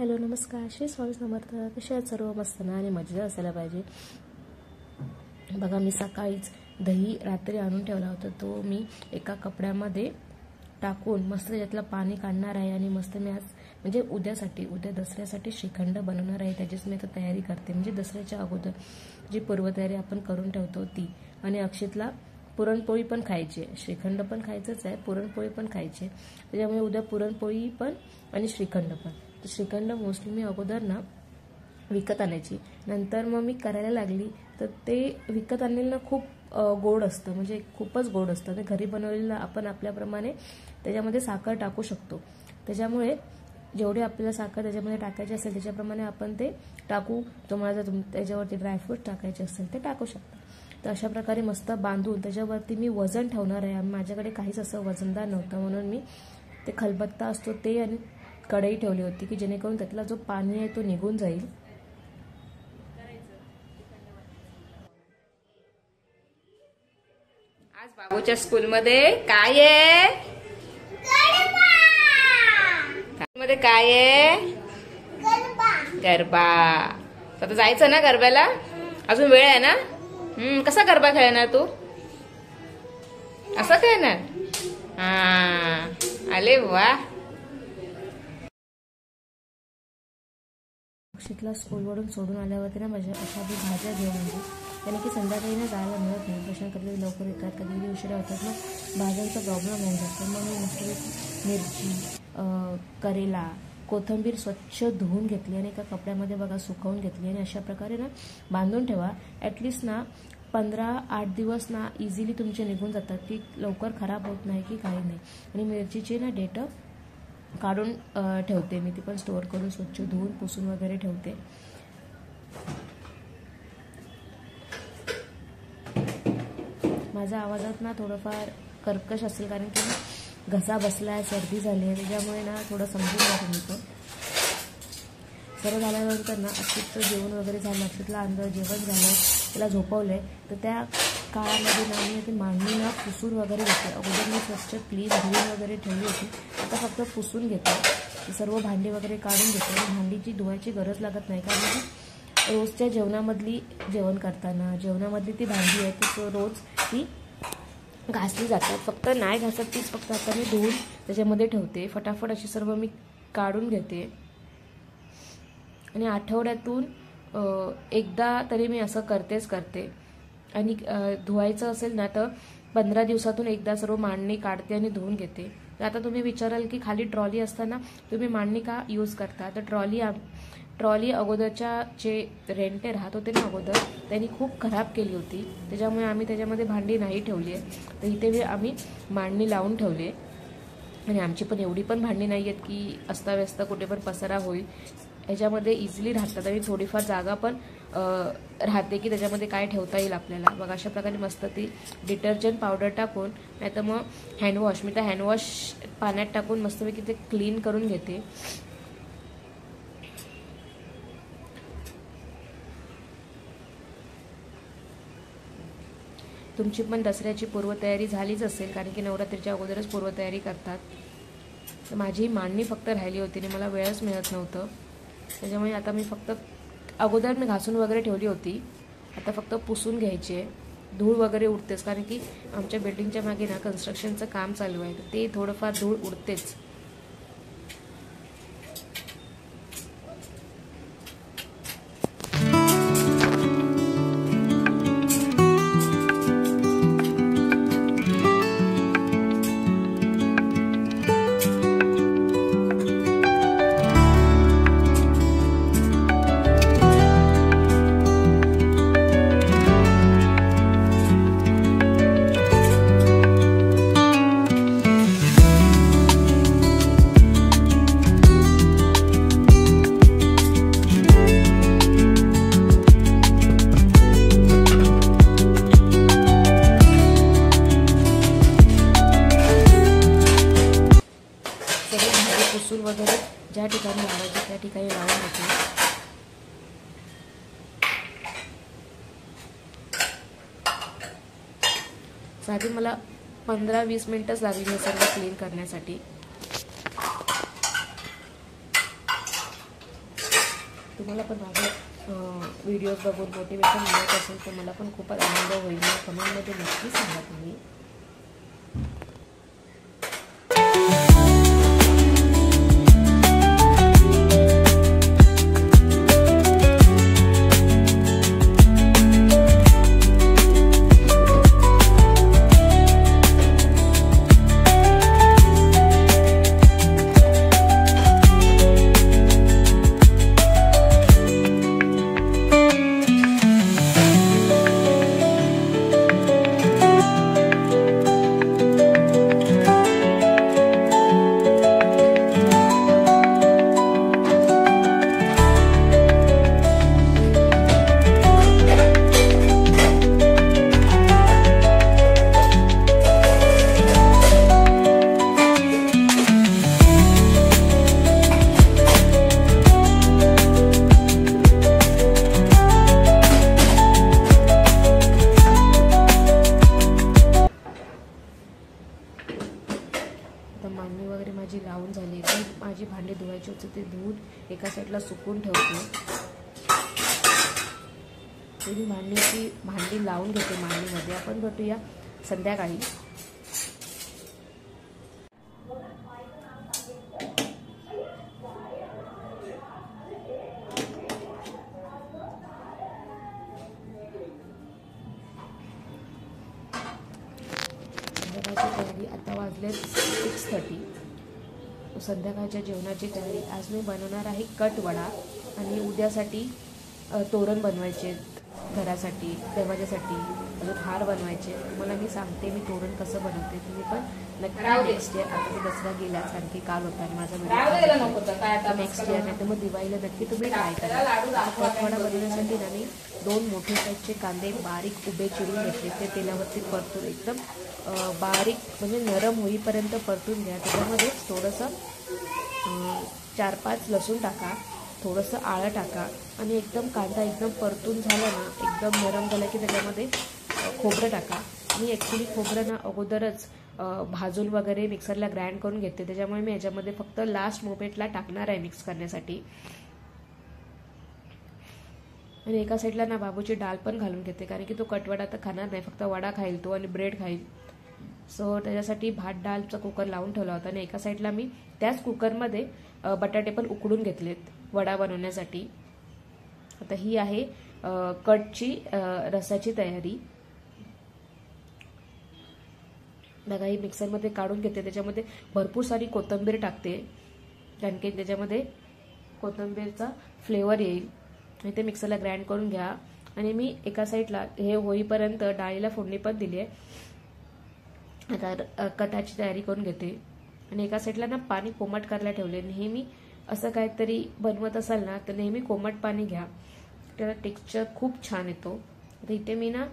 Hello नमस्कार, श्री स्वामी समर्थ. कसे आहेत सर्व? मस्त ना आणि मजेत असायला पाहिजे. बघा, मी सकाळीच दही रात्री आणून ठेवला होता. तो मी एका कपड्यामध्ये टाकून मस्त त्यातलं पाणी काढणार आहे आणि मस्त मी आज म्हणजे उद्या दसऱ्यासाठी श्रीखंड बनवणार आहे. त्याचीच मी आता तयारी करते. म्हणजे दसऱ्याच्या अगोदर जी पूर्वतयारी आपण करून ठेवतो ती. आणि अक्षितला पुरणपोळी पण खायची आहे, श्रीखंड पण खायचंच आहे, पुरणपोळी पण खायची आहे. त्याच्यामुळे उद्या पुरणपोळी पण आणि श्रीखंड पण. तर श्रीखंड मोस्टली मी अगोदर ना विकत आणायची, नंतर मग मी करायला लागली तर ते विकत आणलेलं खूप गोड असतं, म्हणजे खूपच गोड असतं. ते घरी बनवलेलं आपण आपल्याप्रमाणे त्याच्यामध्ये साखर टाकू शकतो. त्याच्यामुळे जेवढी आपल्याला साखर त्याच्यामध्ये टाकायची असेल त्याच्याप्रमाणे आपण ते टाकू. तुम्हाला जर त्याच्यावरती ड्रायफ्रूट टाकायचे असेल ते टाकू शकता. तर अशा प्रकारे मस्त बांधून त्याच्यावरती मी वजन ठेवणार आहे. माझ्याकडे काहीच असं वजनदार नव्हतं म्हणून मी ते खलबत्ता असतो ते आणि कढई ठेवली होती की जेणेकरून त्यातला जो पाणी आहे तो निघून जाईल. आज बाबूच्या स्कूलमध्ये काय आहे? मध्ये काय आहे? गरबा. आता जायचं ना गरब्याला? अजून वेळ आहे ना? कसा गरबा खेळणार तू? असं खेळणार? हा, आले वा. अक्षितला स्कूलवरून सोडून आल्यावरती ना माझ्या अशा भाज्या घेऊन आली, कारण की संध्याकाळी ना जायला मिळत नाही. कशा कधी लवकर येतात, कधी उशिरा होतात ना, भाज्यांचा प्रॉब्लेम होऊन जातो. मग मी मस्त मिरची, करेला, कोथिंबीर स्वच्छ धुवून घेतली आणि एका कपड्यामध्ये बघा सुकवून घेतली. आणि अशा प्रकारे ना बांधून ठेवा. ॲटलिस्ट ना 15-8 दिवस ना इझिली तुमचे निघून जातात, की लवकर खराब होत नाही की काही नाही. आणि मिरचीची ना डेट काढून ठेवते मी, ती पण स्टोअर करून स्वच्छ धुवून पुसून वगैरे ठेवते. माझ्या आवाजात ना थोडंफार कर्कश असेल, कारण की घसा बसला आहे, सर्दी झाली आहे, त्याच्यामुळे ना थोडं समजून घ्या तुम्ही पण. सर्व झाल्यानंतर ना अक्षितचं जेवण वगैरे झालं, अक्षितला अंदर जेवण झालं, त्याला झोपवलंय. तर त्या काळामध्ये ना मी ती मांडणी ना पुसून वगैरे घेते. अगोदर मी स्वच्छ क्लीन धुवून वगैरे ठेवली होती, आता फक्त पुसून घेते. सर्व भांडी वगैरे काढून घेते. आणि भांडीची धुवायची गरज लागत नाही, कारण की रोजच्या जेवणामधली जेवण करताना जेवणामधली ती भांडी आहे ती रोज ती घासली जातात. फक्त नाही घासत तीच फक्त आता मी धुवून त्याच्यामध्ये ठेवते. फटाफट अशी सर्व मी काढून घेते. आणि आठवड्यातून एकदा तरी मी असं करते. आणि धुवायचं असेल ना तर 15 दिवसातून एकदा सर्व मांडणी काढते आणि धुवून घेते. तर आता तुम्ही विचाराल की खाली ट्रॉली असताना तुम्ही मांडणी का यूज करता? तर ट्रॉली अगोदरच्या जे रेंटे राहत होते ना अगोदर, त्यांनी खूप खराब केली होती. त्याच्यामुळे आम्ही त्याच्यामध्ये भांडी नाही ठेवली आहे. तर इथे आम्ही मांडणी लावून ठेवली आहे. आणि आमची पण एवढी पण भांडी नाही आहेत की अस्ताव्यस्त कुठे पण पसारा होईल. ह्याच्यामध्ये इझिली राहतात आणि थोडीफार जागा पण राहते की त्याच्यामध्ये काय ठेवता येईल आपल्याला. बघा अशा प्रकारे मस्त ती डिटर्जंट पावडर टाकून, नाही तर मग हँडवॉश, मी तर हँडवॉश पाण्यात टाकून मस्तपैकी ते क्लीन करून घेते. तुमची पण दसऱ्याची पूर्वतयारी झालीच असेल, कारण की नवरात्रीच्या अगोदरच पूर्वतयारी करतात. तर माझी मांडणी फक्त राहिली होती आणि मला वेळच मिळत नव्हतं. त्याच्यामुळे आता मी फक्त अगोदर मी घासून वगैरे ठेवली होती, आता फक्त पुसून घ्यायची आहे. धूळ वगैरे उडतेच, कारण की आमच्या बिल्डिंगच्या मागे ना कन्स्ट्रक्शनचं काम चालू आहे, तर ते थोडंफार धूळ उडतेच. पुसून वगैरे ज्या ठिकाणी लावायचे त्या ठिकाणी लावून घेते. साधी मला 15-20 मिनिटच लागली हे सर्व क्लीन करण्यासाठी. तुम्हाला पण माझे व्हिडिओज बघून मोटिवेशन मिळत असेल तर मला पण खूपच आनंद होईल. कमेंटमध्ये नक्की सांगा तुम्ही. मांडणी वगैरे माझी लावून झाली. माझी भांडी धुवायची होती ते धुवून एका साईडला सुकून ठेवते. मी भांडी लावून घेते मांडणीमध्ये. आपण भेटूया संध्याकाळी. तयारी आता वाजले 6:30. संध्याकाळच्या जेवणाची तयारी. आज मी बनवणार आहे कट वडा आणि उद्यासाठी तोरण बनवायचे, घरासाठी, दरवाजासाठी, अजून हार बनवायचे. तुम्हाला मी सांगते मी तोरण कसं बनवते. तुम्ही पण नक्की नेक्स्ट इयर, आता मी दसरा गेलाच कारण की काल होता आणि माझा व्हिडिओ नेक्स्ट इयर नाही तर मग दिवाळीला नक्की तुम्ही ट्राय करा. कट वडा बनवण्यासाठी ना मी 2 मोठे साईजचे कांदे बारीक उभे चिरून घेतले. ते तेलावरती परतून एकदम बारीक म्हणजे नरम होईपर्यंत परतून घ्या. त्याच्यामध्ये थोडंसं 4-5 लसूण टाका, थोडंसं आळं टाका आणि एकदम कांदा एकदम परतून झाला ना, एकदम नरम झाला की त्याच्यामध्ये खोबरं टाका. मी ॲक्च्युली खोबरं ना अगोदरच भाजून वगैरे मिक्सरला ग्राइंड करून घेते. त्याच्यामुळे मी याच्यामध्ये फक्त लास्ट मोमेंटला टाकणार आहे मिक्स करण्यासाठी. आणि एका साईडला ना बाबूची डाळ पण घालून घेते कारण की तो कटवडा तर खाणार नाही, फक्त वडा खाईल तो आणि ब्रेड खाईल. सो त्याच्यासाठी भात डाळचा कुकर लावून ठेवला होता आणि एका साईडला मी त्याच कुकरमध्ये बटाटे पण उकडून घेतलेत वडा बनवण्यासाठी. आता ही आहे कटची रसाची तयारी. बघा ही मिक्सरमध्ये काढून घेते. त्याच्यामध्ये भरपूर सारी कोथिंबीर टाकते कारण की त्याच्यामध्ये कोथिंबीरचा फ्लेवर येईल. आणि ते मिक्सरला ग्राइंड करून घ्या. आणि मी एका साईडला हे होईपर्यंत डाळीला फोडणी पण दिली आहे. आता कटाची तयारी करून घेते. आणि एका साईडला ना पाणी कोमट करायला ठेवले. नेहमी असं काहीतरी बनवत असाल ना तर नेहमी कोमट पाणी घ्या, त्याला टेक्स्चर खूप छान येतो. आता इथे मी ना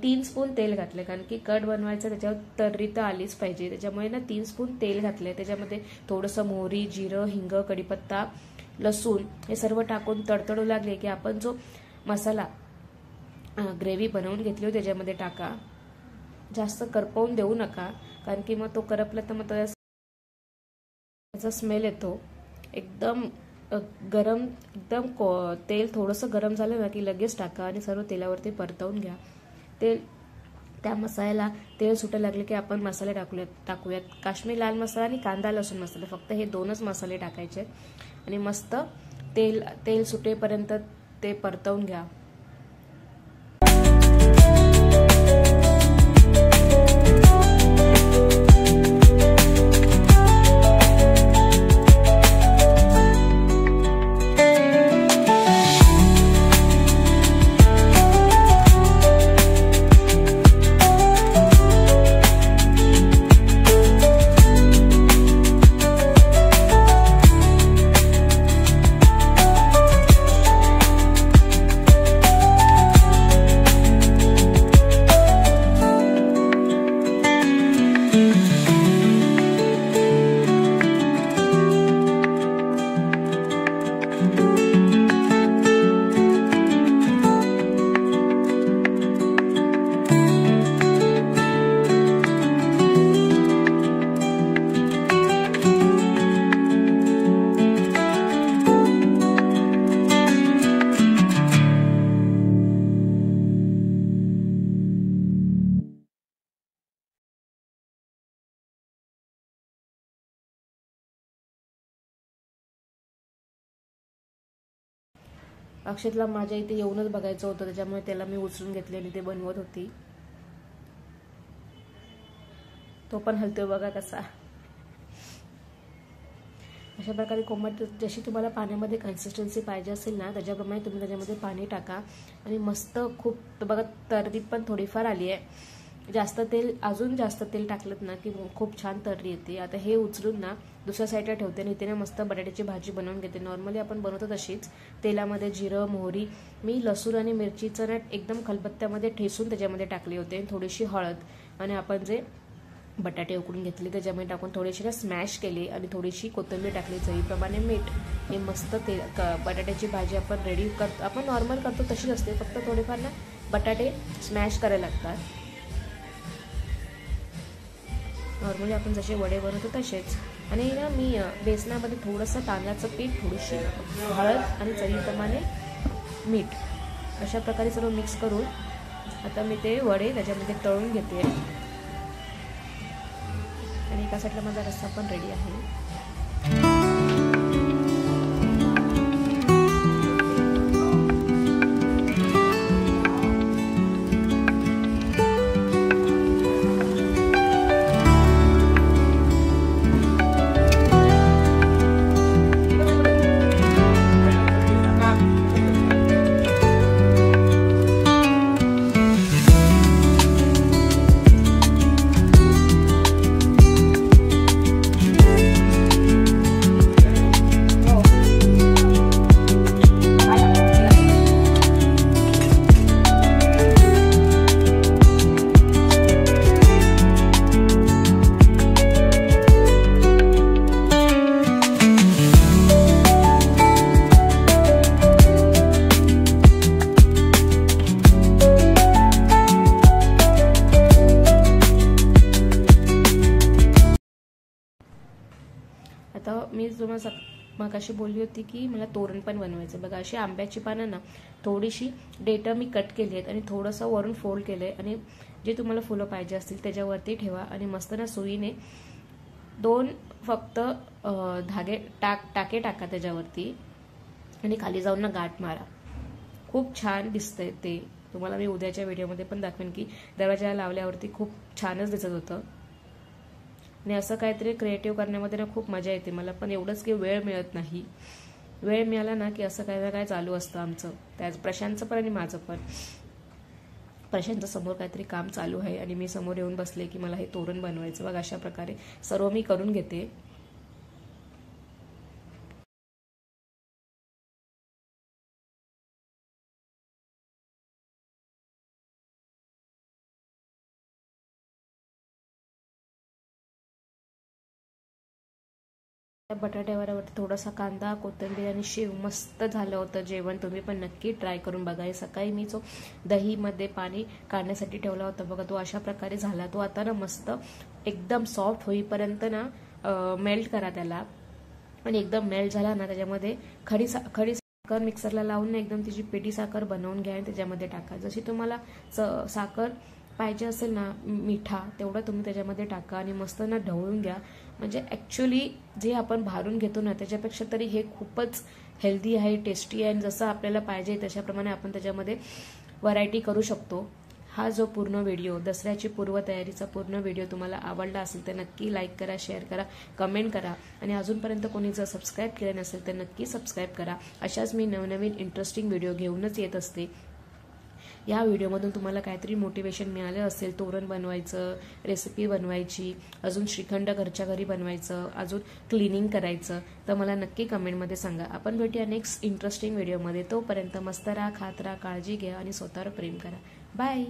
3 स्पून तेल घातले कारण की कट बनवायचं त्याच्यावर तर्री तर आलीच पाहिजे. त्याच्यामुळे ना 3 स्पून तेल घातले. त्याच्यामध्ये थोडंसं मोहरी, जिरं, हिंग, कढीपत्ता, लसूण हे सर्व टाकून तडतडू लागले की आपण जो मसाला ग्रेव्ही बनवून घेतली होती त्याच्यामध्ये टाका. जास्त करपवून देऊ नका कारण की मग तो करपला तर मग त्याचा स्मेल येतो. एकदम गरम तेल थोडंसं गरम झालं ना की लगेच टाका आणि सर्व तेलावरती परतवून घ्या. त्या मसाल्याला तेल सुटायला लागले की आपण मसाले टाकूयात. काश्मीरी लाल मसाला आणि कांदा लसूण मसाला, फक्त हे 2च मसाले टाकायचे आणि मस्त तेल सुटेपर्यंत ते परतवून घ्या. अक्षतला माझ्या इथे येऊनच बघायचं होतं, त्याच्यामुळे त्याला मी उचलून घेतली आणि ते बनवत होती. तो पण हलतोय बघा कसा. अशा प्रकारे कोमट जशी तुम्हाला पाण्यामध्ये कन्सिस्टन्सी पाहिजे असेल ना त्याच्याप्रमाणे तुम्ही त्याच्यामध्ये पाणी टाका आणि मस्त खूप बघा तर्री पण थोडीफार आली आहे. जास्त तेल अजून जास्त तेल टाकलं ना की खूप छान तर्री येते. आता हे उचलून ना दुसऱ्या साईडला ठेवते आणि इथे ना मस्त बटाट्याची भाजी बनवून घेते. नॉर्मली आपण बनवतो तशीच तेलामध्ये जिरं मोहरी मी लसूण आणि मिरचीचं ना एकदम खलबत्त्यामध्ये ठेसून त्याच्यामध्ये टाकली होते. थोडीशी हळद आणि आपण जे बटाटे उकडून घेतले त्याच्यामध्ये टाकून थोडीशी ना स्मॅश केली आणि थोडीशी कोथिंबीर टाकली, चवीप्रमाणे मीठ. हे मस्त बटाट्याची भाजी आपण रेडी करतो, आपण नॉर्मल करतो तशीच असते, फक्त थोडेफार ना बटाटे स्मॅश करायला लागतात. नॉर्मली आपण जसे वडे बनवतो तसेच. आणि ना मी बेसनामध्ये थोडंसं तांदळाचं पीठ, थोडीशी हळद आणि चवीप्रमाणे मीठ अशा प्रकारे सर्व मिक्स करून आता मी ते वडे त्याच्यामध्ये तळून घेते. आणि एका साईडला माझा रस्सा पण रेडी आहे. आता मी तुम्हाला मगाशी बोलली होती की मला तोरण पण बनवायचं. बघा अशी आंब्याची पानं ना थोडीशी डेटं मी कट केली आहेत आणि थोडंसं वरून फोल्ड केलं आहे आणि जे तुम्हाला फुलं पाहिजे असतील त्याच्यावरती ठेवा आणि मस्त ना सुईने 2 फक्त धागे टाके टाका त्याच्यावरती आणि खाली जाऊन ना गाठ मारा. खूप छान दिसतंय ते. तुम्हाला मी उद्याच्या व्हिडिओमध्ये पण दाखवेन की दरवाजाला लावल्यावरती खूप छानच दिसत होतं. आणि असं काहीतरी क्रिएटिव्ह करण्यामध्ये ना खूप मजा येते मला. पण एवढंच की वेळ मिळत नाही. वेळ मिळाला ना की असं काही ना काय चालू असतं आमचं, त्याच प्रशांतचं पण आणि माझं पण. प्रशांतचं समोर काहीतरी काम चालू आहे आणि मी समोर येऊन बसले की मला हे तोरण बनवायचं. बघा अशा प्रकारे सर्व मी करून घेते. बटाट्यावरती थोडासा कांदा कोथिंबीर आणि शेव मस्त झालं होतं जेवण. तुम्ही पण नक्की ट्राय करून बघा. सकाळी मी जो दहीमध्ये पाणी काढण्यासाठी ठेवला होता बघा तो अशा प्रकारे झाला. तो आता ना मस्त एकदम सॉफ्ट होईपर्यंत ना मेल्ट करा त्याला आणि एकदम मेल्ट झाला ना त्याच्यामध्ये खडी साखर मिक्सरला लावून ना एकदम तिची पेटी साखर बनवून घ्या आणि त्याच्यामध्ये टाका. जशी तुम्हाला साखर पाहिजे असेल ना मिठा तेवढं तुम्ही त्याच्यामध्ये टाका आणि मस्त ना ढवळून घ्या. म्हणजे ॲक्च्युली जे आपण भारून घेतो ना त्याच्यापेक्षा तरी हे खूपच हेल्दी आहे, टेस्टी आहे आणि जसं आपल्याला पाहिजे तशाप्रमाणे आपण त्याच्यामध्ये व्हरायटी करू शकतो. हा जो पूर्ण व्हिडिओ दसऱ्याची पूर्वतयारीचा पूर्ण व्हिडिओ तुम्हाला आवडला असेल तर नक्की लाईक करा, शेअर करा, कमेंट करा आणि अजूनपर्यंत कोणी जर सबस्क्राईब केलं नसेल तर नक्की सबस्क्राईब करा. अशाच मी नवनवीन इंटरेस्टिंग व्हिडिओ घेऊनच येत असते. या व्हिडिओमधून तुम्हाला काहीतरी मोटिवेशन मिळालं असेल, तोरण बनवायचं, रेसिपी बनवायची, अजून श्रीखंड घरच्या घरी बनवायचं, अजून क्लिनिंग करायचं तर मला नक्की कमेंटमध्ये सांगा. आपण भेटूया नेक्स्ट इंटरेस्टिंग व्हिडिओमध्ये. तोपर्यंत मस्त राहा, खात राहा, काळजी घ्या आणि स्वतःवर प्रेम करा. बाय.